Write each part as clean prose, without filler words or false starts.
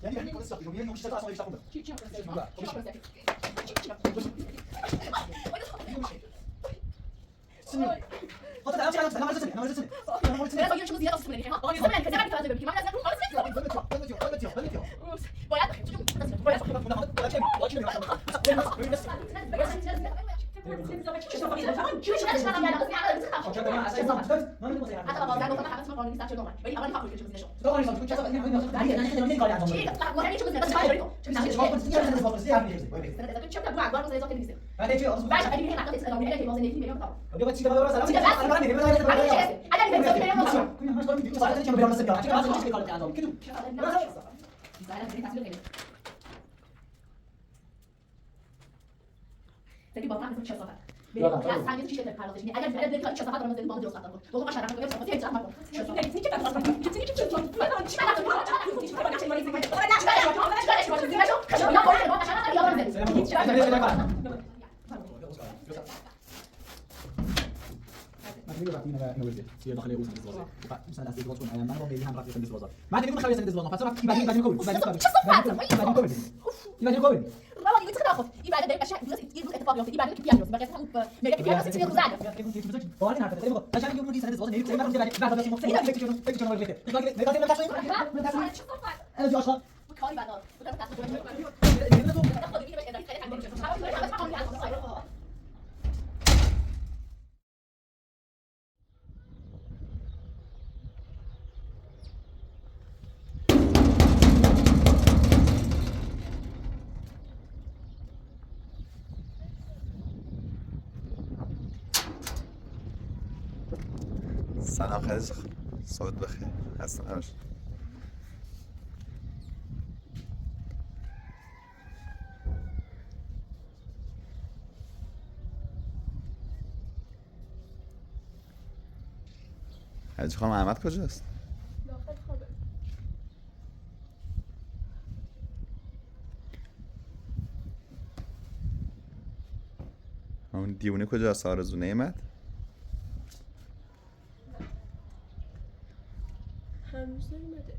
یعنی پلیس رفت میگم میشه تا اصلا میشه خوندم چی خاطر دارم چرا انا مرزتني لا باید چیزی دیگه اصلا نمیشه آقا زمان که زمان که من لازم Jadi bapak itu siapa? Ya, saya itu cerita kalau ini ada dia kan siapa orang dari bawah sana. Tuh kan masyarakat itu siapa sih sama kok. Ini kita kan ini kita tuh. Mana cuma ada cuma ada cuma ini. میگه وقتی نوشته چیه داخل اون سند بازار مثلا از ازدواج کنه من با میلی هم رفت سند بازار من دیگه میخوام سند بازار فاصله وقتی بعدی کوبل بعدی کوبل والله دي تاخذ يبقى ده اشياء يجوز اتفاق يوم يبقى لك بيانو يبقى كده ميجا بيانو ست سنين زاد هو انا عارف تقول عشان يوم دي سند بازار نيجي بعد بعد بس مختلف فيك شنو ولا فيك نقدر نتكلم انا جوش وكاري بعد سلام خیلی صحبت بخیر هستم همش حاجی خانم احمد کجاست؟ داخل خوابه اون دیونه کجاست؟ آرزو نعمت؟ هنوز نمیده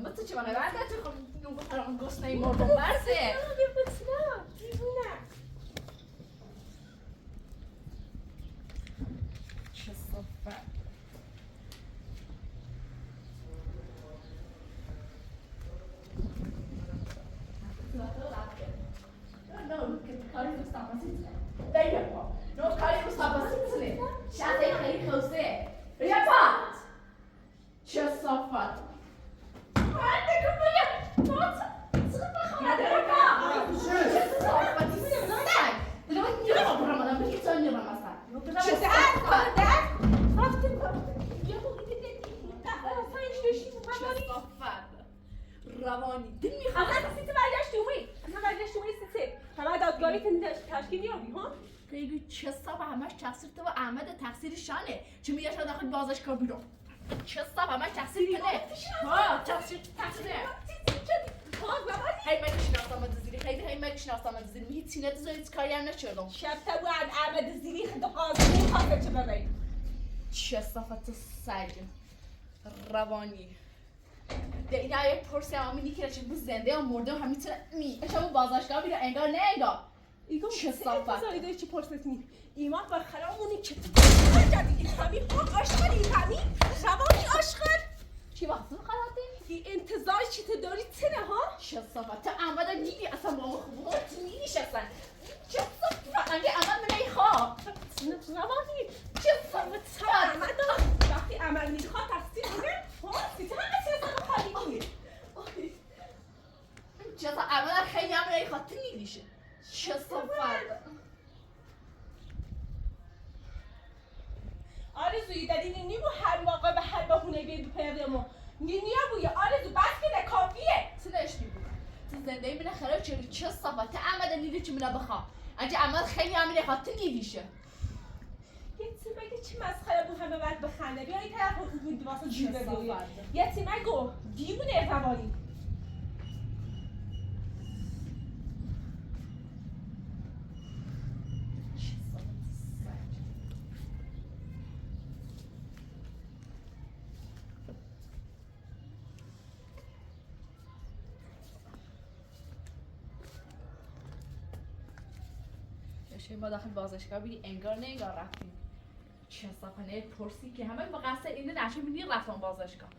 ما تو چه منه بعد تو خب اون فرام گوش نمی‌مردم برسه دیوونه چه صفه No, che cari tu sta passando. Dai un po'. No, cari tu sta passando. Shate khayr khose. Riyafat. Che صفه عندك كمية صوت صوت خلاص تشکیل یابی ها؟ بگی چه صاحب همش تقصیر تو و احمد تقصیر شانه چه میگه شما داخل بازداشتگاه بیرون چه صاحب همش تقصیر کنه ها تقصیر هی من شناختم از زیری هی من شناختم از زیری هیچ چیزی نداری کاری هم نشدم شب تا بعد احمد زیری خد قاضی خواهد چه ببین چه صافت سگ روانی دیگه یه پرسی همینی که چه بود زنده یا مرده و همین طور شما بازداشتگاه بیرون انگار نه انگار چه صافت انتظاری چی پرسیدی ایمان با خرامونی که جدی ایفامی ها آشغال ایفامی روانی آشغال چی وقت خلاطی؟ این انتظار چی تو داری تنه ها؟ چه صافت تا احمد دیدی اصلا با ما خوبه نیش اصلا چه صافت اگه احمد من ایخواه روانی چه صافت تا احمد وقتی احمد میخواد تقصیر کنه ها سیتی همه چیز رو خالی کنی چه صافت احمد خیلی هم ایخواه تو نیدیشه چه صافت آرزوی دلیلی نیمو هر موقع به هر بهونه بیدو پیغمو نیا بوی آرزو بس که کافیه تو نشتی بود تو زنده منه خراب چه صافت تا احمد نیدی چی منو بخواه اگه احمد خیلی هم ایخواه تو نیدیشه یه چی بگی چی مسخره بود همه وقت بخنده بیا این طرف بود واسه جیبه بگوی یه چی مگو دیوونه روانی ما داخل بازداشتگاه بیدی انگار نه انگار رفتیم چه صافنه پرسی که همه مقصر اینه نشه میدی رفتم بازداشتگاه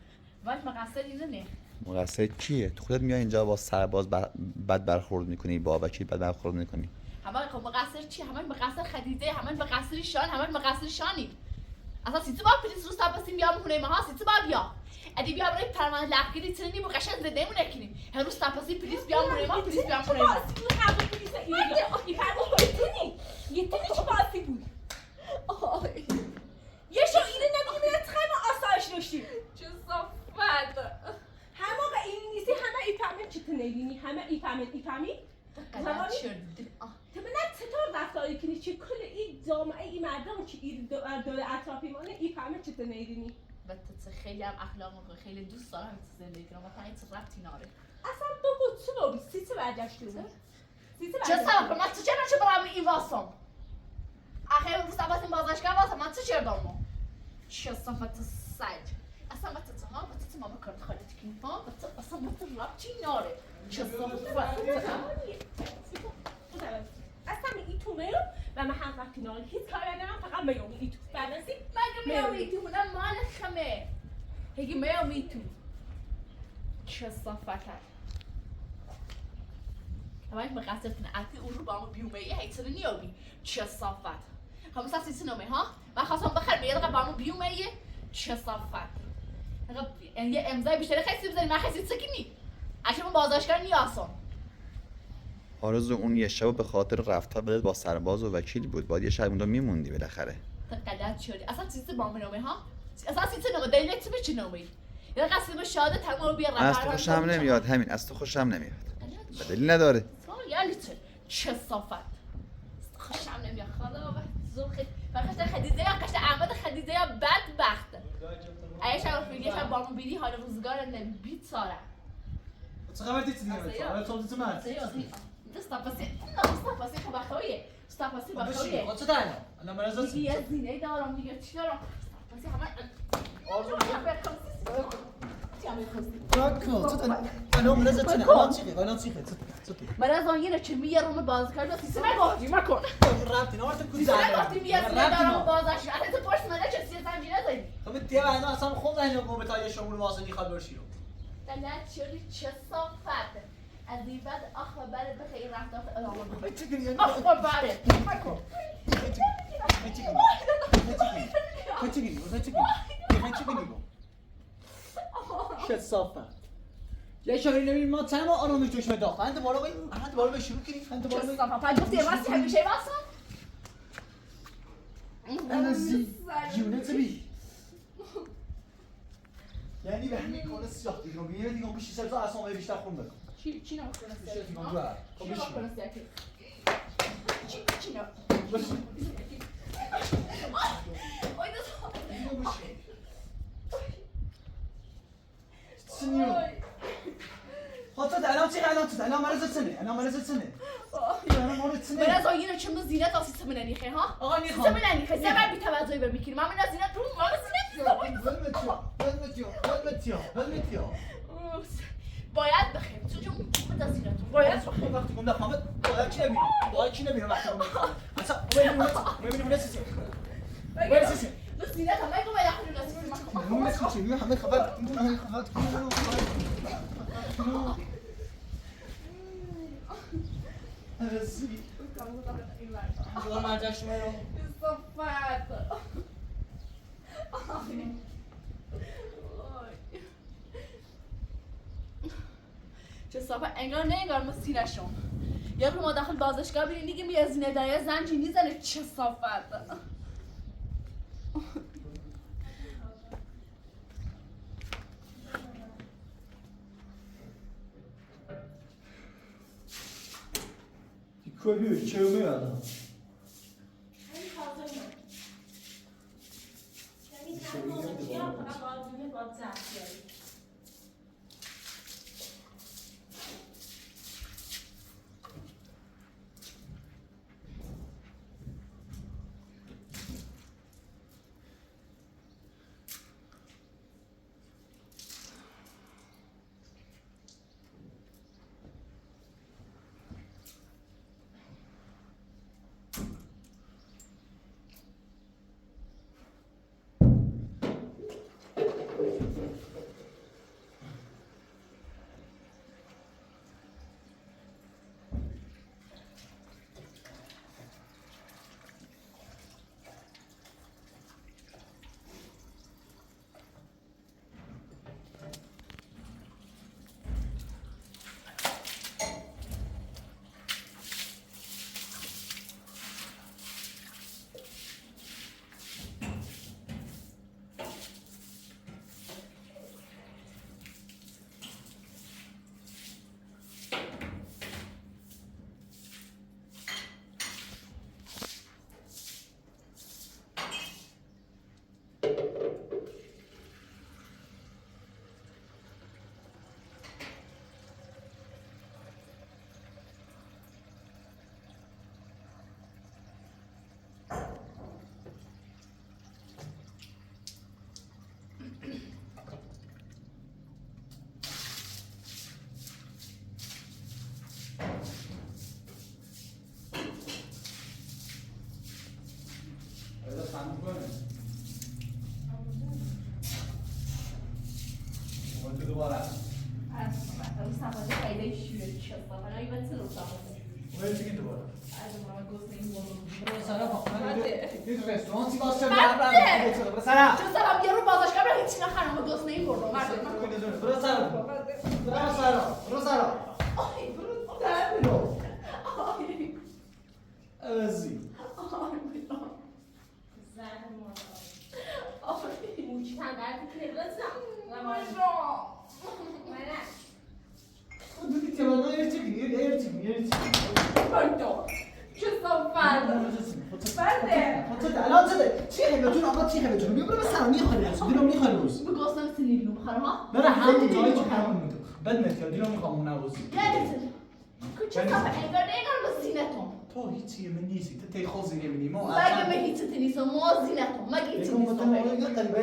ولی مقصر اینه نه مقصر چیه؟ تو خودت میای اینجا با سرباز بد برخورد میکنی با وکیل بد برخورد میکنی همه خب مقصر چی؟ همه مقصر خدیجه همه مقصر شان همه مقصر شانی اصلا سیتی با پلیس رو سپاسیم بیام خونه ما ها سیتی با بیا ادی بیا برای پرمان لغگیری تنی بو قشنگ زنده مون نکنیم هر روز سپاسی پلیس بیام خونه ما پلیس بیام خونه ما یه تنی چه باسی بود یه شو اینه نبیدیم یه تخیم آسایش داشتیم چه صافت همه موقع این نیستی همه ایفهمین چی تنیدینی همه ایفهمی قلعه شد تو به نه چطور رفتاری کنی چه کل این جامعه این مردم چی این دور اطرافی مانه ایفهمین چی تنیدینی و تو خیلی هم اخلاق میکنه خیلی دوست دارم تو زندگی کنم و تا این چه ربطی ناره اصلا تو بود چه بودی سیتی برگشتی بود چه سبب من تو چه نشه برام این واسم آخه امروز سبب این بازداشتگاه واسم من چه چردم چه صفت سگ اصلا با تو ها با تو ماما کارت خالت کنی ها با تو اصلا با تو ربطی ناره چه صفت اصلا این تو میو و من هم وقتی نال هیچ کاری ندارم فقط میو این تو بعدسی مگه میو این تو اونم مال خمه هگی میو این تو چه صفت همه مقصر کنه اتی اون رو با ما بیومه یه هیتر نیابی چه صفت همون سفتی سنومه ها من خواستم بخیر بیاد با ما بیومه یه چه صفت یه امضای بیشتری خیلی بزنی من خیلی سکنی اگه من بازداشتگاه نیاسم آرزو اون یه شب به خاطر رفتار بدت با سرباز و وکیل بود باید یه شب اونجا میموندی بالاخره تا غلط شدی اصلا چیزی با من نامه ها اصلا چیزی نامه دلیل چی بچی نامه یا قصد به شاده تمام بیا از تو خوشم نمیاد همین از تو خوشم نمیاد دلیل نداره یعنی چه صافت خوشم نمیاد خدا و زوخی فقط خدیجه یا قشت احمد خدیجه یا بدبخت اگه شب فیلیش هم با من بیدی حال روزگار نبید سارم چه خبر دیتی دیگه تو؟ تو تو مرد استاپاسی خبرخویه استاپاسی بخویه چه دارم؟ الان مرز است. دیگه زینه دارم دیگه چی دارم استاپاسی همه آرزو چی تو الان مرز چه نه؟ الان چیه؟ مرز آن یه چه میارم باز کرد سیسی نگفتی مکن رفتی نه تو کجا سیسی نگفتی میاد دارم بازش الان تو پرس منه چه سی زنجیره زدی تو به دیگه الان اصلا خود زنگ گم به تا یه شمول واسه میخواد برشی رو دلت شدی چه صافت از این بعد آخ و بره بخیر رفتار ادامه بده چی کنی؟ آخ و بره مکن چه صافت یه شهری نمی‌بینی ما چند ما آرامش جوش میداخت انت بالا به شروع کنیم انت بالا چه صافت پنج گفتی واسه همیشه واسه جونت بی یعنی به همین کنه سیاه دیگه میگه دیگه میشه سه تا اسماء بیشتر خون بکن چی نمی‌کنه چی نمی‌کنه خب بشین چی نه آی دست خاطر الان چی الان مرز سنه الان مرز سنه برای زاینه چند زینت آسی سمنانی خیلی ها آقا نیخوام سمنانی خیلی زبر بی توجهی برمیکنیم من از زینت رو ولمتیو باید بخیر تو جون خود از زینت باید بخیر وقتی گم دفعه باید کی نمیره وقتی گم اصلا ببینیم نه چیزی بس زینت هم باید باید نمیشه همه خبر ازی خدا مرجعش رو صفت چه صفت انگار نه انگار مسیره شون یا رو ما داخل بازشگاه بیرین دیگه می از زینه دایه زنجی نیزنه چه صفت کلیو چه میاد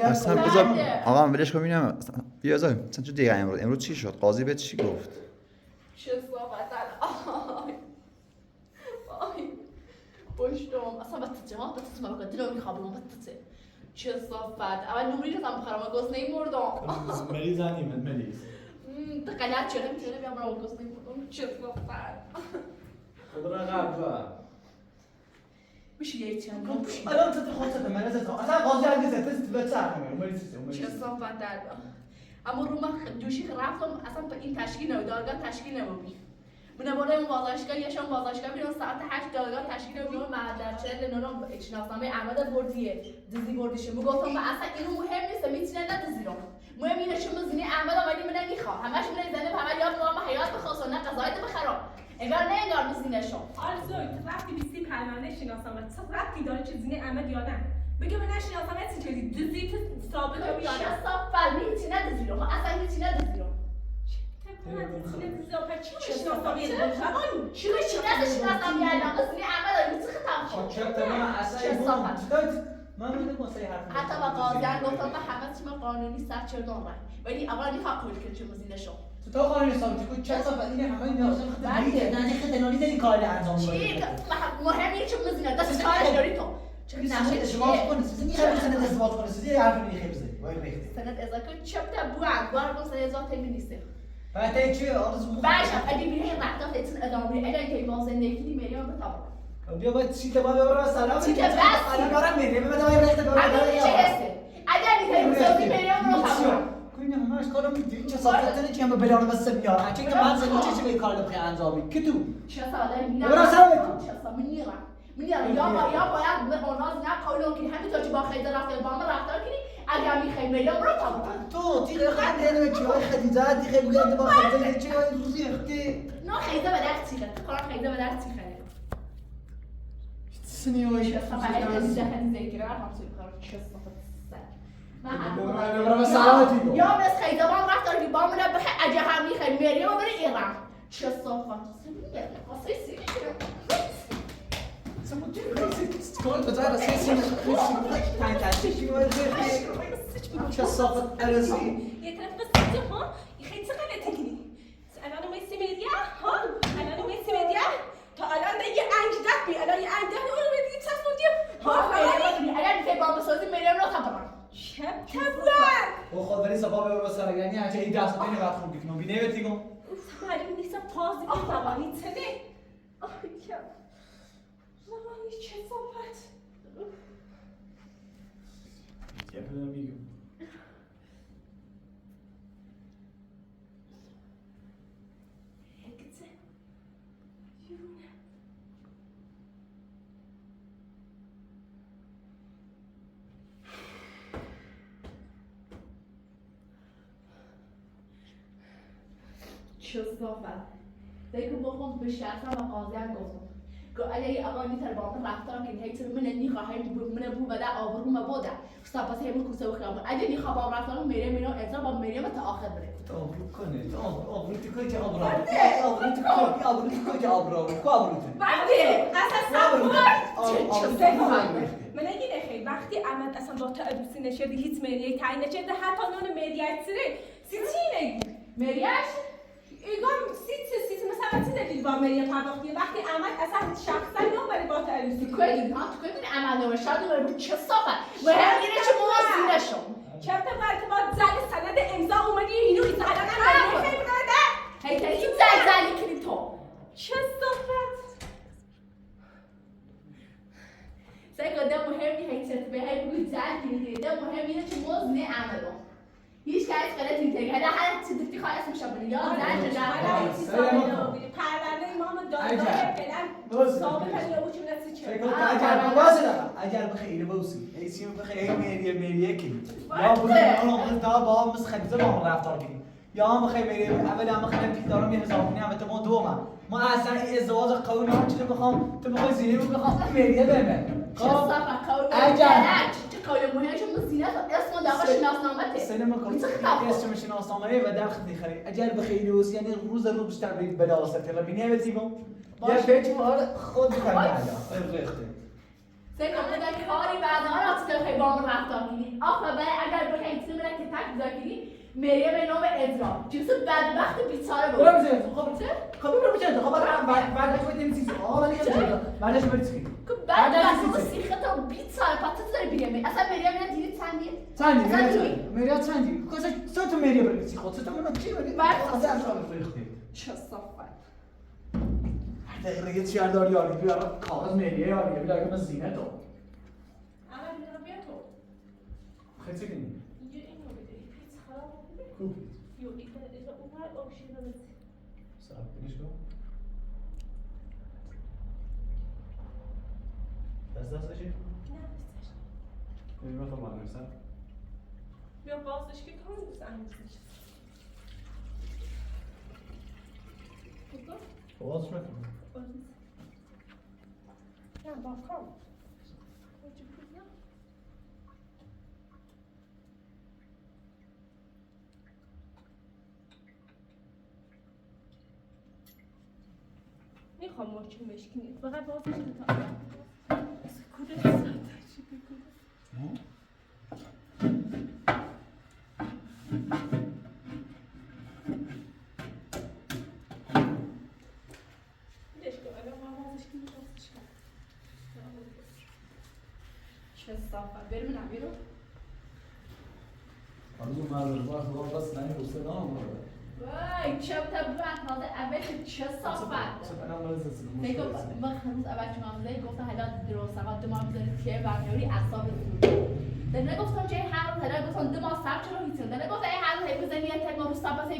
اصلا بذار آقا من ولش کنم ببینم بیا اصلا چه دیگه امروز چی شد قاضی به چی گفت چه صحبت آی پشتم اصلا بطه ها بطه ما بکنم دلو میخوابم بطه چه صحبت اول نوری رو هم بخرم گوز نیمردم مریض انیمت مریض تقلیت چه نمیتونه بیام رو گوز نیمردم چه صحبت خدا را قبل میشه یه چند الان تو خودت من از تو اصلا قاضی هرگز تست بچرخه چه صحبت در اما رو من دوشی رفتم اصلا این تشکیل نبود دادگاه تشکیل نبودی من بالا اون بازداشتگاه یشون بازداشتگاه بیرون ساعت 8 دادگاه تشکیل نبود معدل 40 نونم شناسنامه احمد بردیه دزدی بردیشه میگفتم اصلا اینو مهم نیست میتونه ندزدیرم مهم اینه چون زینی احمد اومدی من نمیخوام همش من زنه همه یاد رو حیات بخواست نه قضایت بخرام انگار نه انگار میزینشو آرزوی تو وقتی بیستی پرونده شناسامت چه ربطی داره چه زینه احمد یا نه بگه من نشناسامت چی چیزی دوزی تو ثابت رو یا نه صافل هیچی ندازیرو اصلا هیچی ندازیرو چی نداشناسم یعنی قصدی احمد داری چه خطاب چرت من اصلا من نمی‌خوام حرف حتی با قاضیان گفتم من همه چیم قانونی سر چه دارم ولی اول میخوام کلی که چه مزینشو تو قانونی سامتی کو چه صفت اینه همه اینا اصلا خیلی نه خدمتی داری کار انجام چی میدی مهمه چه مزینه دست کارش داری تو چه نقشه ازدواج کنی سیزن میخوای سند ازدواج کنی سیزن حرف میخوای بزنی وای ریختی سند ازدواج چپتا بوان بار سند ازدواج نیسته بعد چی آرزو باشه اگه میره وقتا تون ادامه اگه که ما زندگی میریم به تابو بیا باید چی تو بابا سلام چی که بس الان دارم میرم بده وای ریخته بابا اگه چه هسته اگه میگه میریم رو تابو کنی همش کارم میدی چه صفت چی هم بلاره بس میاد چه که من زنی چه کار بخوای انجامی که تو چه ساله مینا برو سلام چه ساله مینا یا باید به اوناز نه کارو که همین تو با خیلی رفته با من رفتار کنی اگه میخوای میریم رو تابو تو دیگه خنده نمی چی های خدیجه دیگه بگید با خدیجه چی های روزی اختی نه خیلی به درد چیه کار خیلی به درد چیه سنیوی یا بس خیلی با رفت داری با من بخی اگه هم میخوای میری و بری ایران چه صافت چه صافت ارزی یه طرف بسیده ها یه خیلی چه غلطی کنی الان میسی میدیا ها الان میسی میدیا تا الان یه انجدک بی الان یه انجدک اون رو دیگه چه موندیم ها اگر میخوای با بسازی میریم رو تبرم شب تبرم او خود ولی صفا به سر یعنی هر چیزی دست بینی وقت خوب بکنم بینه بتیگم معلوم نیست پازی بزنی تنه آه کم زمانی چه صحبت یه پدر میگم چه صافت دیگه بخون به شخصا و قاضیان گفتم که اگه آقا نیتر با من رفتار کنی هیچ من نیخواهم من بو بده آبروم بوده استاپاس همون کوسه و خیام اگه نیخوام با رفتار میرم ازا با میرم تا آخر بره تو آبرو کنه تو آبرو تو کجا آبرو آبرو تو کجا آبرو کو آبرو تو بنده اساسا آبرو من نگیره خیلی وقتی احمد اصلا با تو عروسی نشدی هیچ مریه تعیین نشده حتی نون مریت سره سی نگی مریش ایگام سیت مثلا چی نگید با مریه پرداختی وقتی احمد اصلا شخصا نمیبری با تو عروسی کوی ها تو کوی عمل و شاد و چه صافت مهم اینه که موازی نشو چرت ارتباط زد سند امضا اومدی اینو این زدن هم خیلی نده هی تا این زلزلی کنی تو چه صافت سعی ده مهمی هی چرت به هی بگوی زل کنی ده مهم اینه که موز نه عملو هیچ کس غلط نمی‌کنه هر چیزی دکتی خواهی اسمش بودی یا زن جدا پرونده امام دادگاه فعلا ثابت یا وجود چه اگر بخیر بوسی ایسیم بخیر میریه کی یا بود اون تا با مس خدیجه با من رفتار کنیم یا هم بخیر میریه اول هم خیلی پیش دارم یه حساب کنیم البته ما ما اصلا ازدواج قانون هم چیزی بخوام تو بخوای زینه رو بخوام میریه بمه قول مهمش مزینه اسم داغ شناسنامته سینما کاری اسم شناسنامه و داخل دیخری اگر بخیر بوسی یعنی روز رو بیشتر برید بلا واسه تر بینه بزیگم یا فکر خود بکنم ریخته سعی کنید کاری بعد آن از که با من رفتار کنی آخه برای اگر بخوای چیزی که تک ذاکری مریم به نام ادرام چیز بدبخت بیچاره بود خب چه خب برو بچه خب بعدش بدیم چیزی ولی چه بعدش برید چی بعد از سیخه تو بیچاره پاتت داره بیریم اصلا مریم نه دیدی چندیه مریم چندی کجا تو مریم برید چی خود تو من چی برید بعد از اصلا ریخته چه صافت دقیقه چی داری یاری بیا کاغذ مریم یاری بیا اگه من زینه تو اما بیا تو خیلی چی کنی خوب صاحب کنیش کن دست بشی؟ نه ببین تو معلوم سن بیا بازش که کن دوست انگیزش بازش میکنم. نه باکام. میخوام مرچون بشکنید فقط بازش رو تا کودت چه صافت بریم نبیرو آرزو مردم باید خدا بس نمی روسته نام برده وای چه تبران حاضر اول چه صافت سپنم مرزه میگم من هنوز اول چه معامله گفتم حالا درست فقط دو ماه میذاری چیه برمیاری اعصاب رو در نگفتم چه هر حالا گفتم دو ماه صبر چرا هیچ در نگفتم هر هی بزنی تک ما رو صبر بس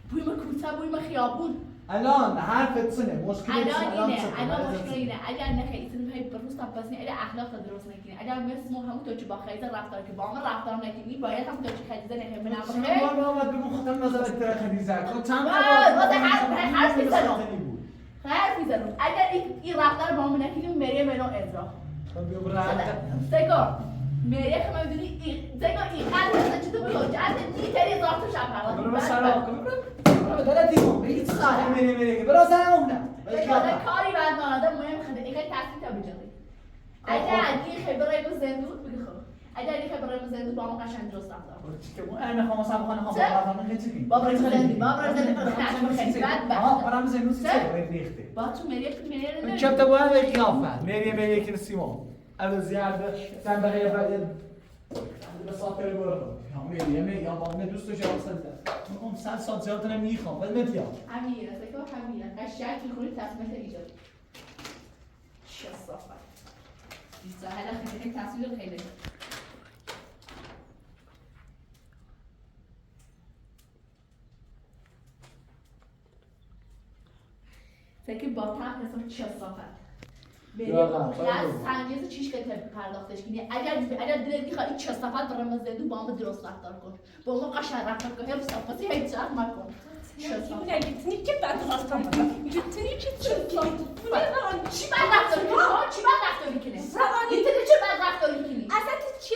بویم کوچه بویم خیابون الان حرفت سنه مشکل الان مشکل اینه اگر نخیلی سنم هی بروز صبر بس اگر اخلاق درست نکنی اگر مثل ما همون تو چه با خیزه رفتار که با ما رفتار نکنی باید هم تو چه خیزه نکنی من ما رو آمد بگم خودم نظرت تر خدیزه کن چند حرف میزنم اگر این رفتار با ما نکنی میره منو ادرا سگا میره که من بدونی سگا این قلب چه تو بگو جد نیتری زارتو شب پرد برو سلام کن برو دلتی کن بگید سلام میره که برو سلام نه کاری بعد نانده مهم خده این خیلی تحصیل تا بجاری اگر این خبره رو زندود بگی خب اگر این خبره رو زندود با ما قشنگ درست رفتار انا خواهم سب خانه خواهم بابا من چی بابا زندی بعد برام زندود چه ریخته با تو میری چه تا باید قیافت میری که سیما اول زیاده سن بقیه بعد به ساعت برو یا با من دوست داشتم من 100 ساعت زیاد نمیخوام ولی متیا امیر است که همین قشنگ میخوری تصمیمت ایجاد چه صافت بیشتر حالا خیلی تصویر خیلی سکی با تحت حساب چه صافت خلاص سنجیز چیش که پرداختش کنی اگر دلت میخواد این چستافت برای مزدو با هم درست رفتار کن با ما قشنگ رفتار کن هر صافتی هیچ چیز مکن میتونی که بعد رفتار کنی میتونی که چی بعد رفتار کنی میتونی چه بعد رفتار کنی اصلا تو چی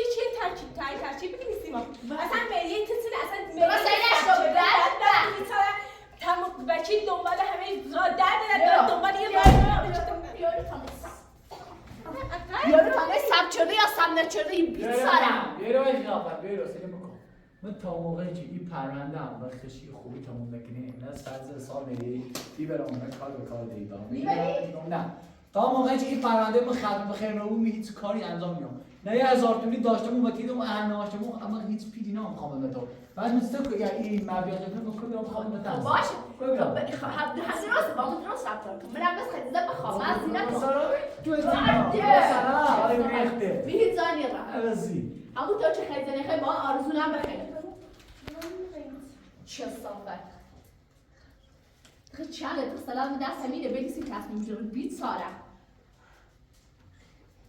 ترکیب بنویسیم اصلا مریه کسی اصلا تمام بچه دنبال همه را در دنبال یه یارو تانه سب چرده یا سب نچرده این بیت سارم بیرو اجنافت بیرو سلیم بکن من تا موقعی که این پرونده هم وقتشی خوبی تموم نکنی نه سرز سال میری برام نه کار به کار دیگه نه تا موقعی که این پرونده ما ختم بخیر نبود هیچ کاری انجام نمیدم نه 1000 تومانی داشتم و دیدم اهناشتم اما هیچ پیدی نمیخوام به تو بعد مثل که این مبلغ رو بکنم میخوام به تاس باشه حاضر راست با من درست رفتار کن منم بس خدیزه بخوام از دینا تو سلام ریخته بهت زانی را عوضی همون تو چه خیلی نخیر با آرزونم بخیر چه صافت خیلی چنده تو سلام دست همینه بگیسی تصمیم جلو بیت ساره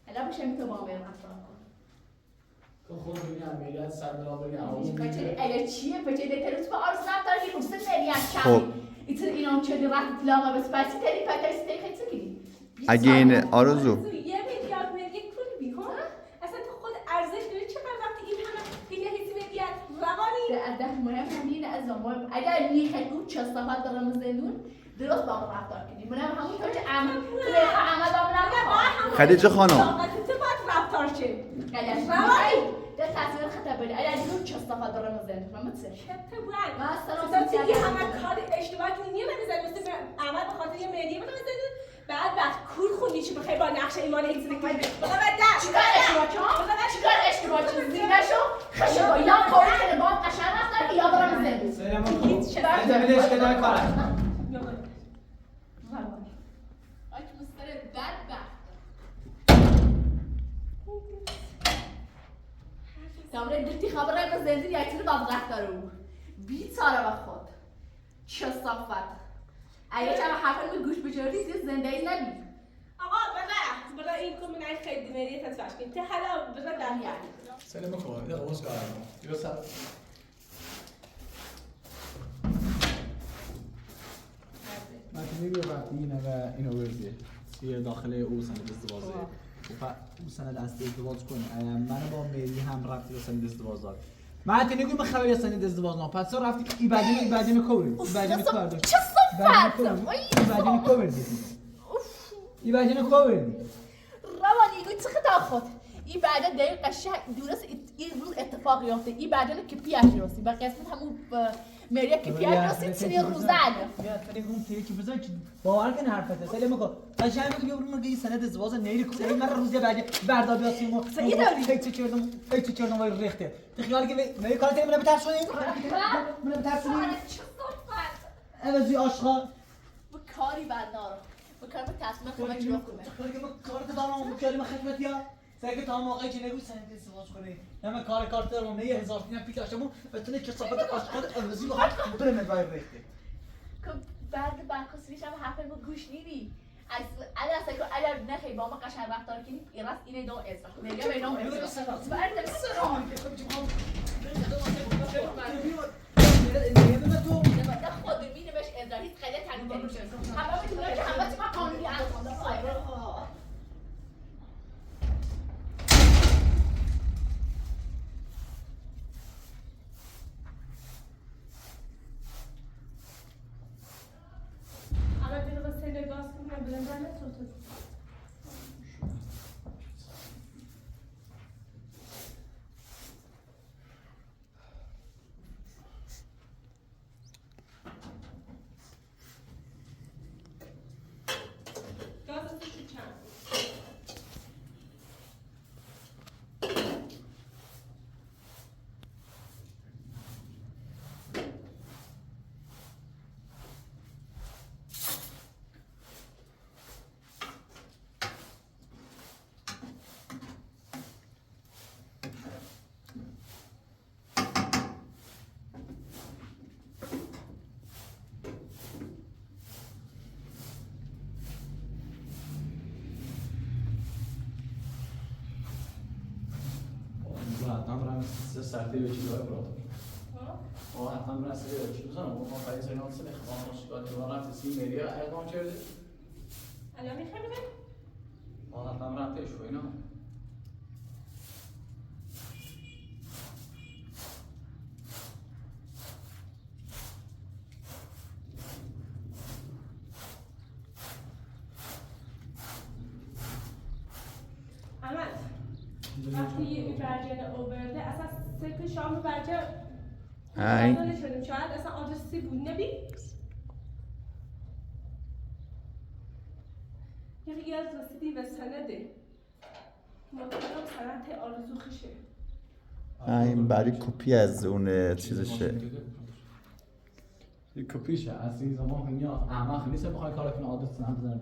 حالا بشه میتو با من رفتار کن تو خود ببینی امیلیت سر برابری اگه چیه بچه دیتر تو با آرزو رفتار که روسته مریت کمی ایتر اینام چه وقت لاما بس پسی تری پترسی تری خیلی سکنی اگه این آرزو یه میلیارد ملی پول بی ها اصلا تو خود ارزش داری چقدر وقتی این همه دیگه هیچ ملیت روانی ده مهم همین از مهم اگر میخواد چه صفات دارم زندون درست با من رفتار کنی منم همون طور که عمل خدیجه خانم تو باید رفتار چه روانی ده تصویر خطا بده اگر دیدم چه صفات دارم زندون من مثل چطه باید من اصلا تو دیگه همه کار اشتباه کنی نمیزنی مثل عمل به خاطر یه ملی بودم زندون بعد وقت کور خوندی چی بخیر با نقش ایمان هیچ نکنی بخواه چیکار اشتباه چون زینشو خشو با یا کاری که با قشنگ رفتار یا دارم زندون سلام انتمیدش که در کارم آی که مستر بدبخت دامره دلتی خبره به زندگی یکی رو بدبخت داره او بیت ساره و خود چه صافت اگه چه حرفا رو گوش بجوردی زیاد زندگی نبید آقا بلا این کن من خیلی دیمریه تصفش کنیم ته حالا بلا در یعنی سلام بکن ده اوز کارم یوسف من که میگه وقتی اینو بردی توی داخل او سند ازدواجه او سند ازدواج کنه من با میری هم رفتی به سند ازدواج داد من تی نگویم خبری از سند ازدواج نه پس رفتی که ایبادین کوری ایبادین کو برداشت چه صفت ایبادین کو بردی ایبادین کو بردی روانی گوی چه خود این بعد دقیق قشنگ درست این روز اتفاق یافته این بعدن که پیاش رسی با قسمت همون مریا که پیاش رسی چنین روزانه یا تری گم تری که بزن باور کن حرفته سلام کو قشنگ میگه برو میگه سند ازدواج نیلی کو من روز بعد بردا بیاسیمو هیچ چردم وای ریخته خیال که می کار تیم من بترسونی من بترسونی چه صفت اوزی عاشقا به کاری بندارم به کار به تصمیم خودم چرا کنم که من کارت دارم کلمه خدمت یا سعی تا موقعی که نگوی سند ازدواج کنی نه کارت دارم نه 1000 تا پیکاشمو بتونه که صفت عاشقات اوزی رو حق برم وای ریخته که بعد برخواستیش هم حرف ما گوش نیدی اصلا که اگر نخی با ما قشنگ رفتار کنی ایراس اینه دو ازرا میگم اینو ازرا بعد سلام خود مینه بهش ازرا هیچ خیلی تنی نمیشه همه میتونه که همه ما قانونی انجام سرده به چیزهای برات حتما من اصلا به چیز بزنم ما خیلی سری نامسه نخوام مشکلات که رفت سی میریا اقدام کرده الان میخوای ببین حتما رفتش و اینا وقتی یه برجن اوورده اصلا سکه شام برجن های شدیم شاید اصلا آدرسی بود نبی یکی از رسیدی به سنده مطمئنم سنت آرزو خشه این برای کپی از اون چیزشه این کپیشه از این زمان خیلی احمق نیست بخوای کار کنه آدرس نمیزنه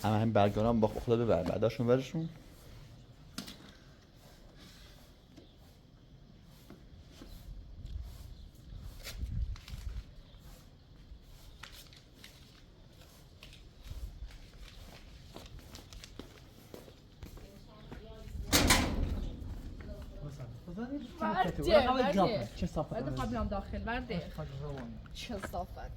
همین برگارم با خدا ببر بعداشون ورشون چه صافت قبلم داخل ورده چه صافت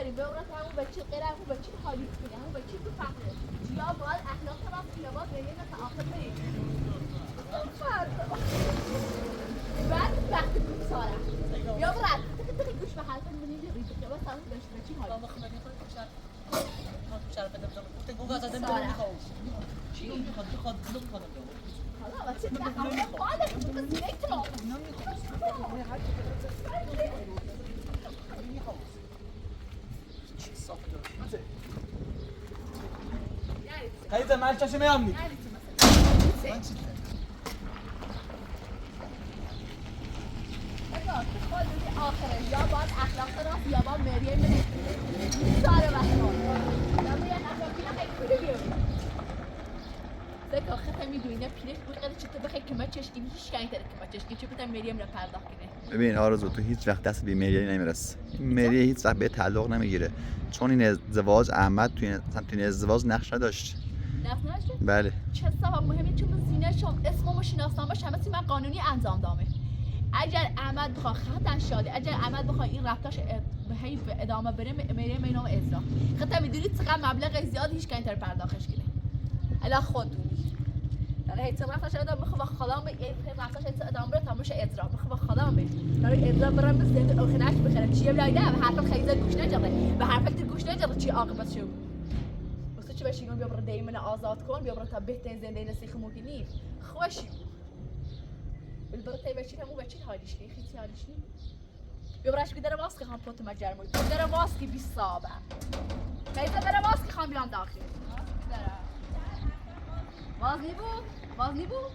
آفرین به اون همون بچه غیر همون بچه حالی کنه همون بچه تو فهمه یا باید تموم داشته چی حال بابا خمدی خود بشر بشر بدم جام تگو گاز دادم میخوام چی میخواد حالا واسه تحمل خالص تو زیرکترا خیلی من چشه میام آخره یا باید اخلاق راست یا باید مریه منه سال وقتان یا باید اخلاقی نخیلی پوله بیاری زکا خطا میدوینه پیلش بود قدر چطور بخوای کمه چشگینی هیچ کنی تره کمه چشگینی چون بودن مریه منه پرداخت کنه ببین آرزو تو هیچ وقت دست به مریه نمیرس مریه هیچ وقت به تعلق نمیگیره چون این ازدواج احمد توی این ازدواج نقش نداشت نفت نشد؟ بله چه سبب مهمه چون زینه شم اسمم و شناسنامه‌ش همه من قانونی انجام دامه اگر احمد بخواد خطا شده اگر احمد بخواد این رفتارش به هی ادامه بره میره مینام ازرا خطا میدونید چقدر مبلغ زیاد هیچ کاری تر پرداختش کنه الا خودونی داره هیچ رفتارش ادامه بخواد خدام این رفتارش هیچ ادامه بره تا میشه ازرا بخواد خدام بره داره ازرا برام زنده آخرش بخره چیه بلایده به حرف خیلی زد گوش نجره به حرف تو گوش نجره چی عاقبت شو واسه چی بشینم بیا برو دیمن آزاد کن بیا برو تا بهترین زندگی نسیخ ممکنی خوشی البته بچی همون بچی حالیش کی خیلی حالیش نی ببرش بیدار ماسک خام پوت مجر موی بیدار ماسک 20 صابه کایزه داره ماسک خام بیان داخل باز نی بود